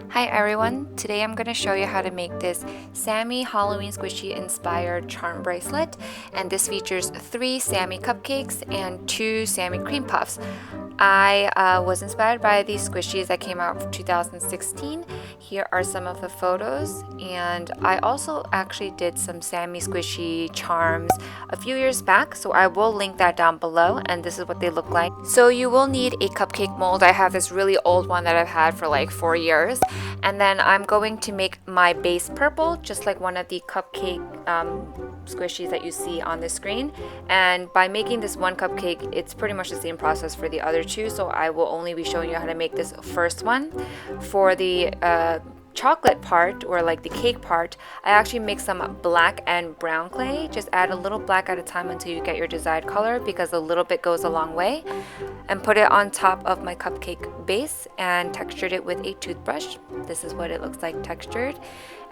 Hi everyone, today I'm going to show you how to make this Sammy Halloween squishy inspired charm bracelet, and this features 3 Sammy cupcakes and 2 Sammy cream puffs. I was inspired by these squishies that came out in 2016. Here are some of the photos, and I also actually did some Sammy squishy charms a few years back, so I will link that down below, and this is what they look like. So you will need a cupcake mold. I have this really old one that I've had for like 4 years, and then I'm going to make my base purple just like one of the cupcake squishies that you see on the screen. And by making this one cupcake, it's pretty much the same process for the other two, so I will only be showing you how to make this first one. For the chocolate part, or like the cake part, I actually make some black and brown clay. Just add a little black at a time until you get your desired color, because a little bit goes a long way. And put it on top of my cupcake base and textured it with a toothbrush. This is what it looks like textured.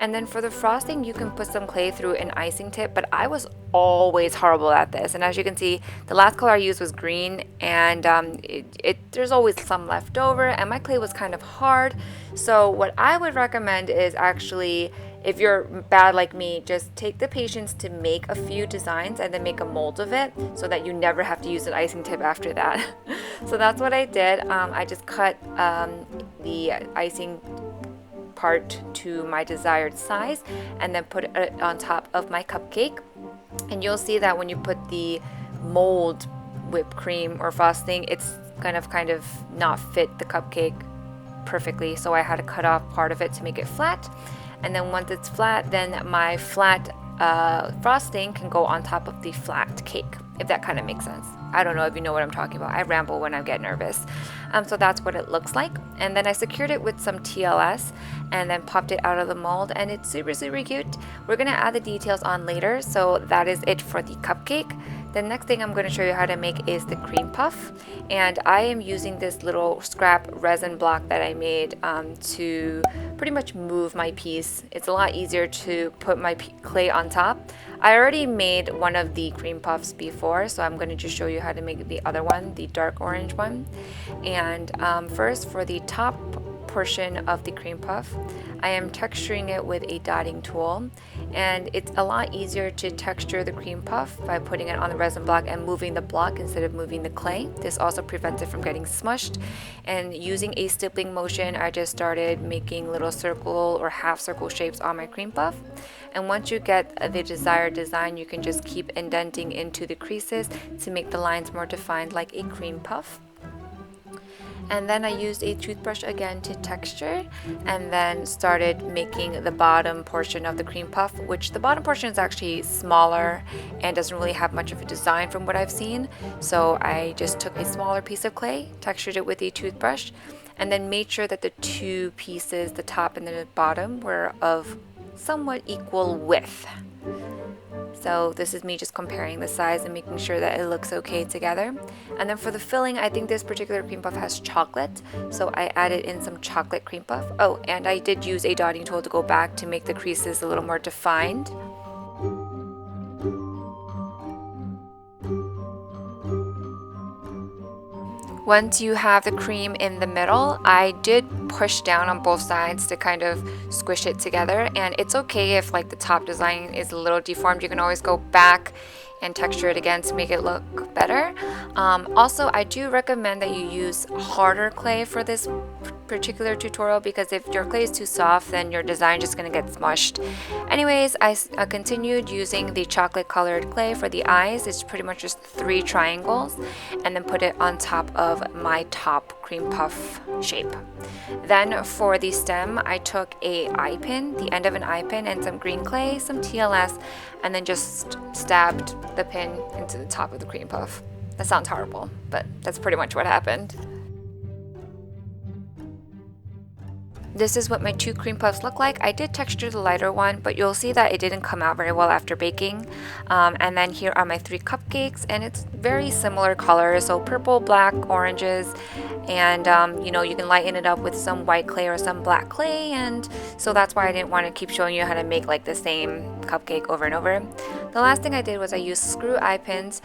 And then for the frosting, you can put some clay through an icing tip, but I was always horrible at this. And as you can see, the last color I used was green, and there's always some left over, and my clay was kind of hard. So what I would recommend is actually, if you're bad like me, just take the patience to make a few designs and then make a mold of it so that you never have to use an icing tip after that. So that's what I did. I just cut the icing part to my desired size and then put it on top of my cupcake. And you'll see that when you put the mold whipped cream or frosting, it's kind of not fit the cupcake perfectly, so I had to cut off part of it to make it flat. And then once it's flat, then my flat frosting can go on top of the flat cake, if that kind of makes sense. I don't know if you know what I'm talking about. I ramble when I get nervous. So that's what it looks like. And then I secured it with some TLS and then popped it out of the mold, and it's super cute. We're gonna add the details on later, so that is it for the cupcake. The next thing I'm going to show you how to make is the cream puff, and I am using this little scrap resin block that I made to pretty much move my piece. It's a lot easier to put my clay on top. I already made one of the cream puffs before, so I'm going to just show you how to make the other one, the dark orange one. And first, for the top portion of the cream puff, I am texturing it with a dotting tool, and it's a lot easier to texture the cream puff by putting it on the resin block and moving the block instead of moving the clay. This also prevents it from getting smushed. And using a stippling motion, I just started making little circle or half circle shapes on my cream puff. And once you get the desired design, you can just keep indenting into the creases to make the lines more defined like a cream puff. And then I used a toothbrush again to texture, and then started making the bottom portion of the cream puff, which the bottom portion is actually smaller and doesn't really have much of a design from what I've seen. So I just took a smaller piece of clay, textured it with a toothbrush, and then made sure that the two pieces, the top and the bottom, were of somewhat equal width. So this is me just comparing the size and making sure that it looks okay together. And then for the filling, I think this particular cream puff has chocolate, so I added in some chocolate cream puff. Oh, and I did use a dotting tool to go back to make the creases a little more defined. Once you have the cream in the middle, I did push down on both sides to kind of squish it together, and it's okay if like the top design is a little deformed. You can always go back and texture it again to make it look better. Also, I do recommend that you use harder clay for this particular tutorial, because if your clay is too soft, then your design is just gonna get smushed. Anyways, I continued using the chocolate colored clay for the eyes. It's pretty much just 3 triangles, and then put it on top of my top cream puff shape. Then for the stem, I took a eye pin, the end of an eye pin, and some green clay, some TLS, and then just stabbed the pin into the top of the cream puff. That sounds horrible, but that's pretty much what happened. This is what my 2 cream puffs look like. I did texture the lighter one, but you'll see that it didn't come out very well after baking. And then here are my 3 cupcakes, and it's very similar colors, so purple, black, oranges, and you know, you can lighten it up with some white clay or some black clay, and so that's why I didn't want to keep showing you how to make like the same cupcake over and over. The last thing I did was I used screw eye pins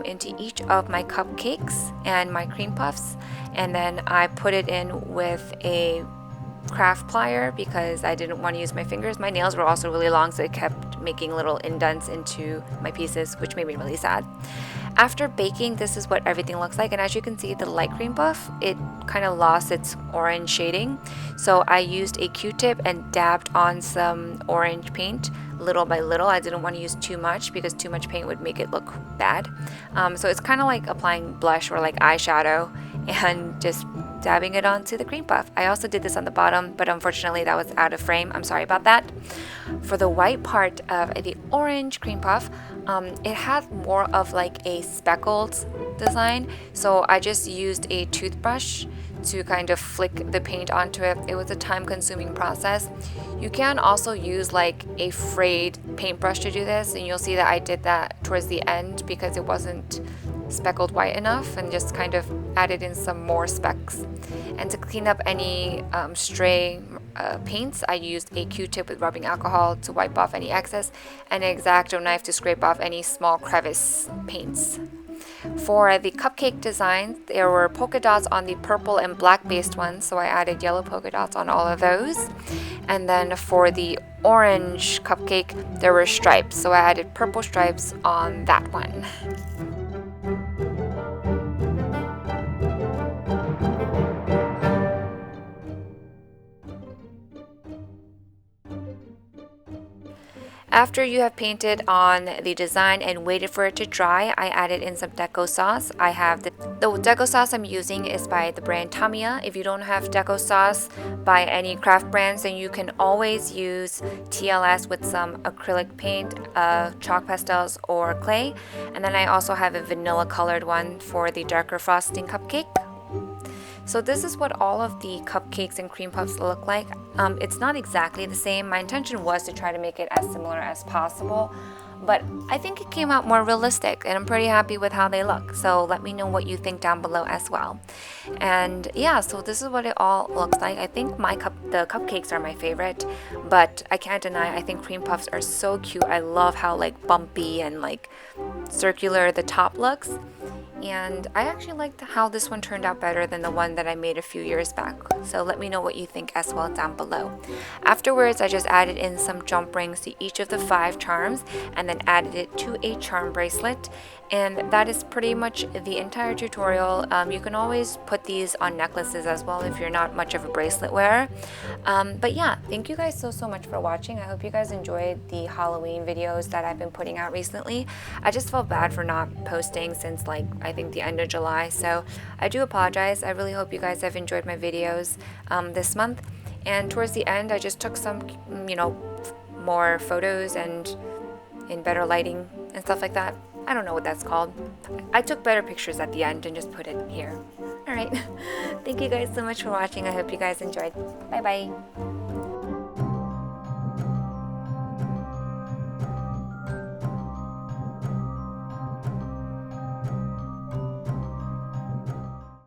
into each of my cupcakes and my cream puffs, and then I put it in with a craft plier because I didn't want to use my fingers. My nails were also really long, so it kept making little indents into my pieces, which made me really sad. After baking, this is what everything looks like, and as you can see, the light cream puff, it kind of lost its orange shading, so I used a Q-tip and dabbed on some orange paint little by little. I didn't want to use too much because too much paint would make it look bad. So it's kind of like applying blush or like eyeshadow and just dabbing it onto the cream puff. I also did this on the bottom, but unfortunately that was out of frame. I'm sorry about that. For the white part of the orange cream puff, it had more of like a speckled design, so I just used a toothbrush to kind of flick the paint onto it. It was a time-consuming process. You can also use like a frayed paintbrush to do this, and you'll see that I did that towards the end because it wasn't speckled white enough, and just kind of added in some more specks. And to clean up any stray paints, I used a Q-tip with rubbing alcohol to wipe off any excess, and an X-Acto knife to scrape off any small crevice paints. For the cupcake designs, there were polka dots on the purple and black based ones, so I added yellow polka dots on all of those. And then for the orange cupcake, there were stripes, so I added purple stripes on that one. After you have painted on the design and waited for it to dry, I added in some deco sauce. I have the deco sauce I'm using is by the brand Tamiya. If you don't have deco sauce by any craft brands, then you can always use TLS with some acrylic paint, chalk pastels, or clay. And then I also have a vanilla colored one for the darker frosting cupcake. So this is what all of the cupcakes and cream puffs look like. It's not exactly the same. My intention was to try to make it as similar as possible, but I think it came out more realistic, and I'm pretty happy with how they look. So let me know what you think down below as well. And yeah, so this is what it all looks like. I think the cupcakes are my favorite, but I can't deny I think cream puffs are so cute. I love how like bumpy and like circular the top looks. And I actually liked how this one turned out better than the one that I made a few years back. So let me know what you think as well down below. Afterwards, I just added in some jump rings to each of the 5 charms and then added it to a charm bracelet. And that is pretty much the entire tutorial. You can always put these on necklaces as well if you're not much of a bracelet wearer. But yeah, thank you guys so much for watching. I hope you guys enjoyed the Halloween videos that I've been putting out recently. I just felt bad for not posting since like I think the end of July, so I do apologize. I really hope you guys have enjoyed my videos this month. And towards the end, I just took some, more photos and in better lighting and stuff like that. I don't know what that's called. I took better pictures at the end and just put it here. Alright, thank you guys so much for watching. I hope you guys enjoyed. Bye bye.